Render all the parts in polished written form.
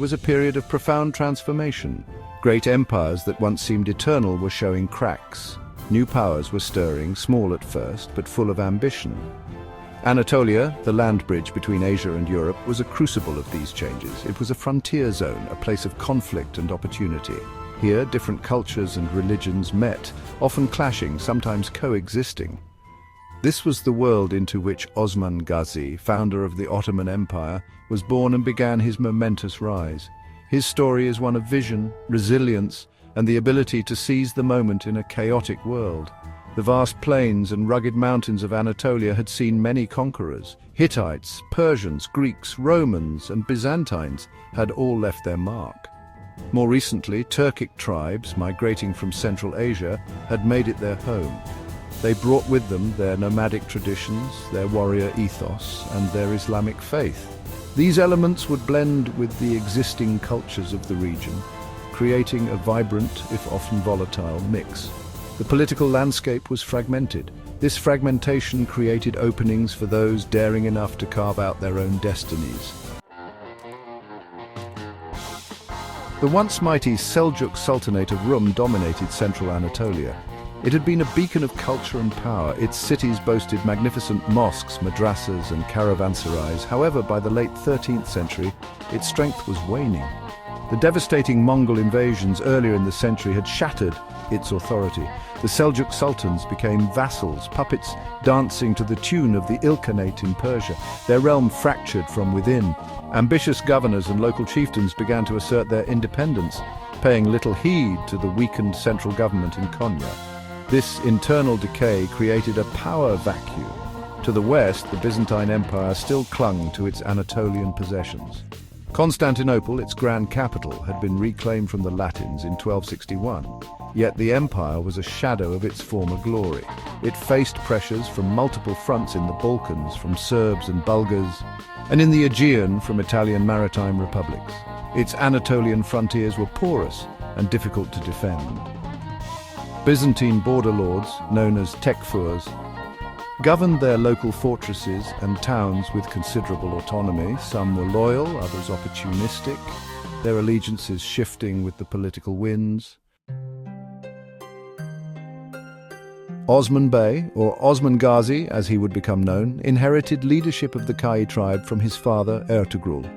It was a period of profound transformation. Great empires that once seemed eternal were showing cracks. New powers were stirring, small at first, but full of ambition. Anatolia, the land bridge between Asia and Europe, was a crucible of these changes. It was a frontier zone, a place of conflict and opportunity. Here, different cultures and religions met, often clashing, sometimes coexisting. This was the world into which Osman Gazi, founder of the Ottoman Empire, was born and began his momentous rise. His story is one of vision, resilience, and the ability to seize the moment in a chaotic world. The vast plains and rugged mountains of Anatolia had seen many conquerors. Hittites, Persians, Greeks, Romans, and Byzantines had all left their mark. More recently, Turkic tribes, migrating from Central Asia, had made it their home. They brought with them their nomadic traditions, their warrior ethos, and their Islamic faith. These elements would blend with the existing cultures of the region, creating a vibrant, if often volatile, mix. The political landscape was fragmented. This fragmentation created openings for those daring enough to carve out their own destinies. The once mighty Seljuk Sultanate of Rum dominated central Anatolia. It had been a beacon of culture and power. Its cities boasted magnificent mosques, madrasas, and caravanserais. However, by the late 13th century, its strength was waning. The devastating Mongol invasions earlier in the century had shattered its authority. The Seljuk sultans became vassals, puppets dancing to the tune of the Ilkhanate in Persia. Their realm fractured from within. Ambitious governors and local chieftains began to assert their independence, paying little heed to the weakened central government in Konya. This internal decay created a power vacuum. To the west, the Byzantine Empire still clung to its Anatolian possessions. Constantinople, its grand capital, had been reclaimed from the Latins in 1261. Yet the empire was a shadow of its former glory. It faced pressures from multiple fronts in the Balkans, from Serbs and Bulgars, and in the Aegean from Italian maritime republics. Its Anatolian frontiers were porous and difficult to defend. Byzantine border lords, known as tekfurs, governed their local fortresses and towns with considerable autonomy. Some were loyal, others opportunistic, their allegiances shifting with the political winds. Osman Bey, or Osman Gazi as he would become known, inherited leadership of the Kai tribe from his father Ertugrul.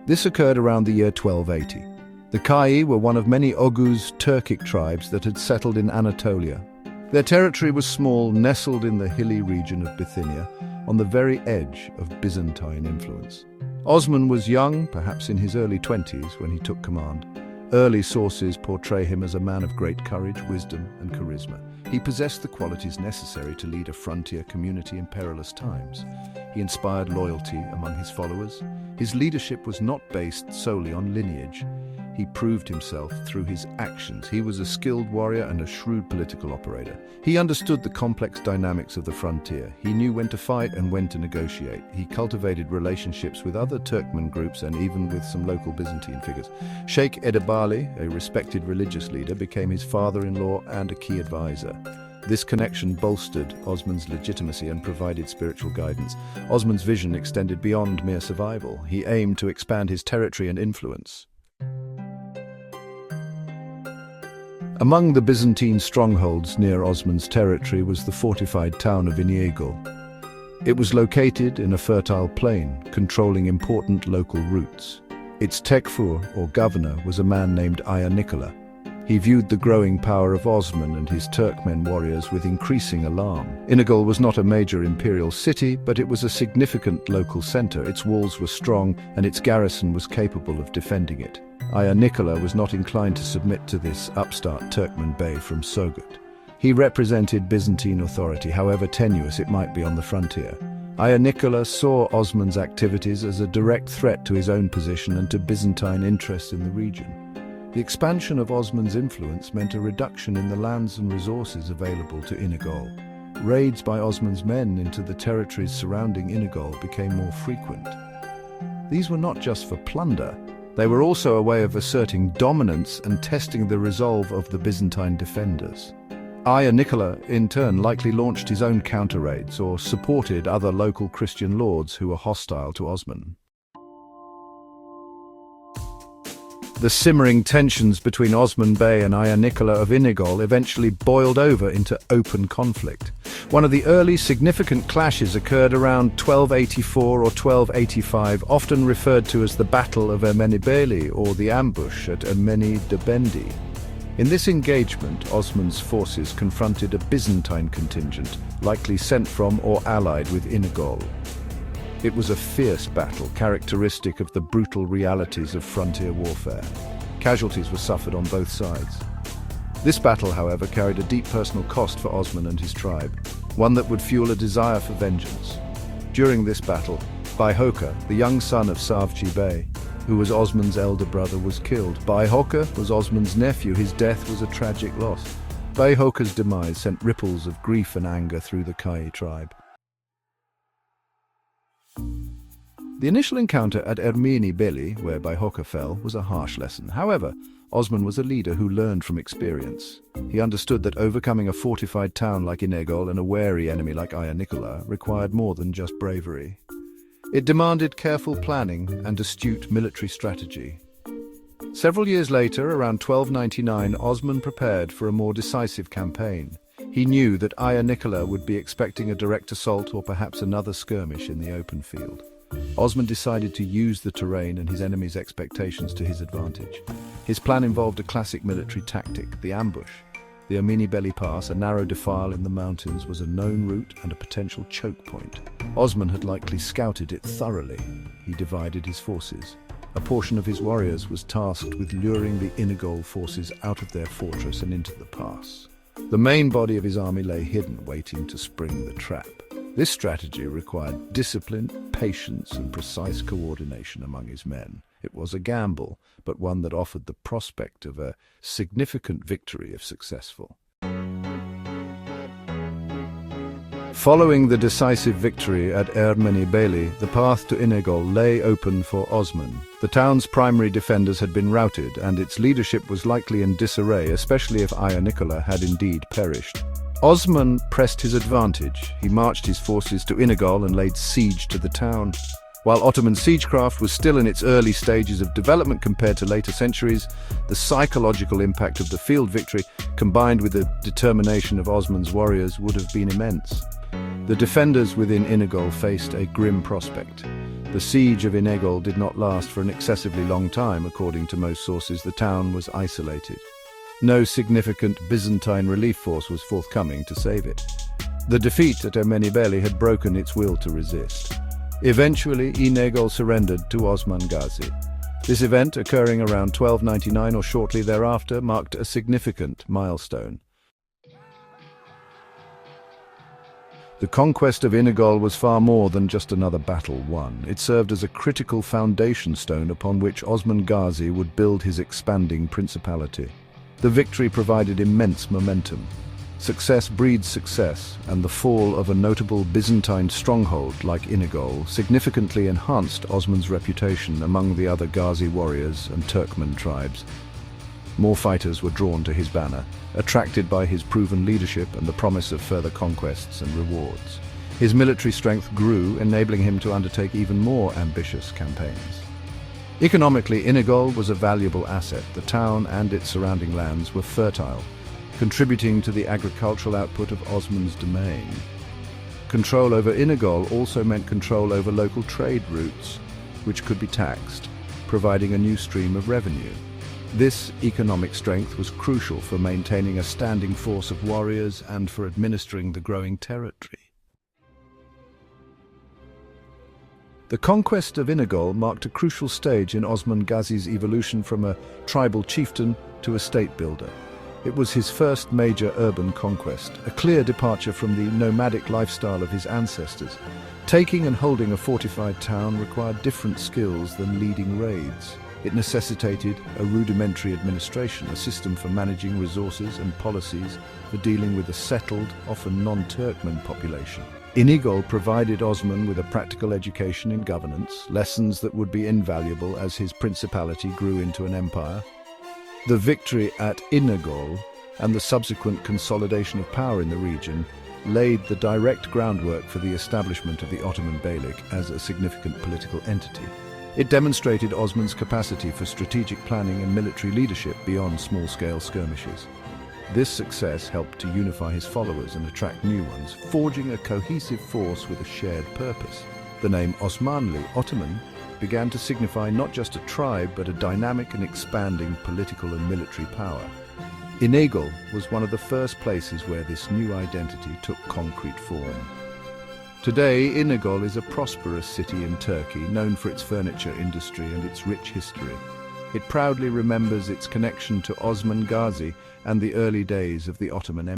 This occurred around the year 1280. The Kai were one of many Oghuz Turkic tribes that had settled in Anatolia. Their territory was small, nestled in the hilly region of Bithynia, on the very edge of Byzantine influence. Osman was young, perhaps in his early 20s, when he took command. Early sources portray him as a man of great courage, wisdom, and charisma. He possessed the qualities necessary to lead a frontier community in perilous times. He inspired loyalty among his followers. His leadership was not based solely on lineage. He proved himself through his actions. He was a skilled warrior and a shrewd political operator. He understood the complex dynamics of the frontier. He knew when to fight and when to negotiate. He cultivated relationships with other Turkmen groups and even with some local Byzantine figures. Sheikh Edebali, a respected religious leader, became his father-in-law and a key advisor. This connection bolstered Osman's legitimacy and provided spiritual guidance. Osman's vision extended beyond mere survival. He aimed to expand his territory and influence. Among the Byzantine strongholds near Osman's territory was the fortified town of Iniegol. It was located in a fertile plain, controlling important local routes. Its tekfur, or governor, was a man named Aya Nikola. He viewed the growing power of Osman and his Turkmen warriors with increasing alarm. Inegol was not a major imperial city, but it was a significant local center. Its walls were strong, and its garrison was capable of defending it. Aya Nikola was not inclined to submit to this upstart Turkmen bey from Sogut. He represented Byzantine authority, however tenuous it might be on the frontier. Aya Nikola saw Osman's activities as a direct threat to his own position and to Byzantine interests in the region. The expansion of Osman's influence meant a reduction in the lands and resources available to Inegol. Raids by Osman's men into the territories surrounding Inegol became more frequent. These were not just for plunder. They were also a way of asserting dominance and testing the resolve of the Byzantine defenders. Aya Nikola, in turn, likely launched his own counter-raids or supported other local Christian lords who were hostile to Osman. The simmering tensions between Osman Bey and Aya Nicola of Inigol eventually boiled over into open conflict. One of the early significant clashes occurred around 1284 or 1285, often referred to as the Battle of Ermenibeli or the ambush at Ermeni Debendi. In this engagement, Osman's forces confronted a Byzantine contingent, likely sent from or allied with Inigol. It was a fierce battle, characteristic of the brutal realities of frontier warfare. Casualties were suffered on both sides. This battle, however, carried a deep personal cost for Osman and his tribe, one that would fuel a desire for vengeance. During this battle, Bayhoka, the young son of Savci Bey, who was Osman's elder brother, was killed. Bayhoka was Osman's nephew. His death was a tragic loss. Bayhoka's demise sent ripples of grief and anger through the Kai tribe. The initial encounter at Ermenibeli, where Bayhoka fell, was a harsh lesson. However, Osman was a leader who learned from experience. He understood that overcoming a fortified town like Inegol and a wary enemy like Aya Nicola required more than just bravery. It demanded careful planning and astute military strategy. Several years later, around 1299, Osman prepared for a more decisive campaign. He knew that Aya Nicola would be expecting a direct assault or perhaps another skirmish in the open field. Osman decided to use the terrain and his enemy's expectations to his advantage. His plan involved a classic military tactic, the ambush. The Ermenibeli Pass, a narrow defile in the mountains, was a known route and a potential choke point. Osman had likely scouted it thoroughly. He divided his forces. A portion of his warriors was tasked with luring the Inigol forces out of their fortress and into the pass. The main body of his army lay hidden, waiting to spring the trap. This strategy required discipline, patience, and precise coordination among his men. It was a gamble, but one that offered the prospect of a significant victory if successful. Following the decisive victory at Ermenibeli, the path to Inegol lay open for Osman. The town's primary defenders had been routed, and its leadership was likely in disarray, especially if Aya Nicola had indeed perished. Osman pressed his advantage. He marched his forces to Inegol and laid siege to the town. While Ottoman siegecraft was still in its early stages of development compared to later centuries, the psychological impact of the field victory, combined with the determination of Osman's warriors, would have been immense. The defenders within Inegol faced a grim prospect. The siege of Inegol did not last for an excessively long time. According to most sources, the town was isolated. No significant Byzantine relief force was forthcoming to save it. The defeat at Ermenibeli had broken its will to resist. Eventually, Inegol surrendered to Osman Gazi. This event, occurring around 1299 or shortly thereafter, marked a significant milestone. The conquest of Inegol was far more than just another battle won. It served as a critical foundation stone upon which Osman Gazi would build his expanding principality. The victory provided immense momentum. Success breeds success, and the fall of a notable Byzantine stronghold like Inegol significantly enhanced Osman's reputation among the other Ghazi warriors and Turkmen tribes. More fighters were drawn to his banner, attracted by his proven leadership and the promise of further conquests and rewards. His military strength grew, enabling him to undertake even more ambitious campaigns. Economically, Inegol was a valuable asset. The town and its surrounding lands were fertile, contributing to the agricultural output of Osman's domain. Control over Inegol also meant control over local trade routes, which could be taxed, providing a new stream of revenue. This economic strength was crucial for maintaining a standing force of warriors and for administering the growing territory. The conquest of Inegol marked a crucial stage in Osman Gazi's evolution from a tribal chieftain to a state builder. It was his first major urban conquest, a clear departure from the nomadic lifestyle of his ancestors. Taking and holding a fortified town required different skills than leading raids. It necessitated a rudimentary administration, a system for managing resources and policies for dealing with a settled, often non-Turkmen population. Inegol provided Osman with a practical education in governance, lessons that would be invaluable as his principality grew into an empire. The victory at Inegol and the subsequent consolidation of power in the region laid the direct groundwork for the establishment of the Ottoman Beylik as a significant political entity. It demonstrated Osman's capacity for strategic planning and military leadership beyond small-scale skirmishes. This success helped to unify his followers and attract new ones, forging a cohesive force with a shared purpose. The name Osmanli, Ottoman, began to signify not just a tribe but a dynamic and expanding political and military power. İnegöl was one of the first places where this new identity took concrete form. Today, İnegöl is a prosperous city in Turkey, known for its furniture industry and its rich history. It proudly remembers its connection to Osman Gazi and the early days of the Ottoman Empire.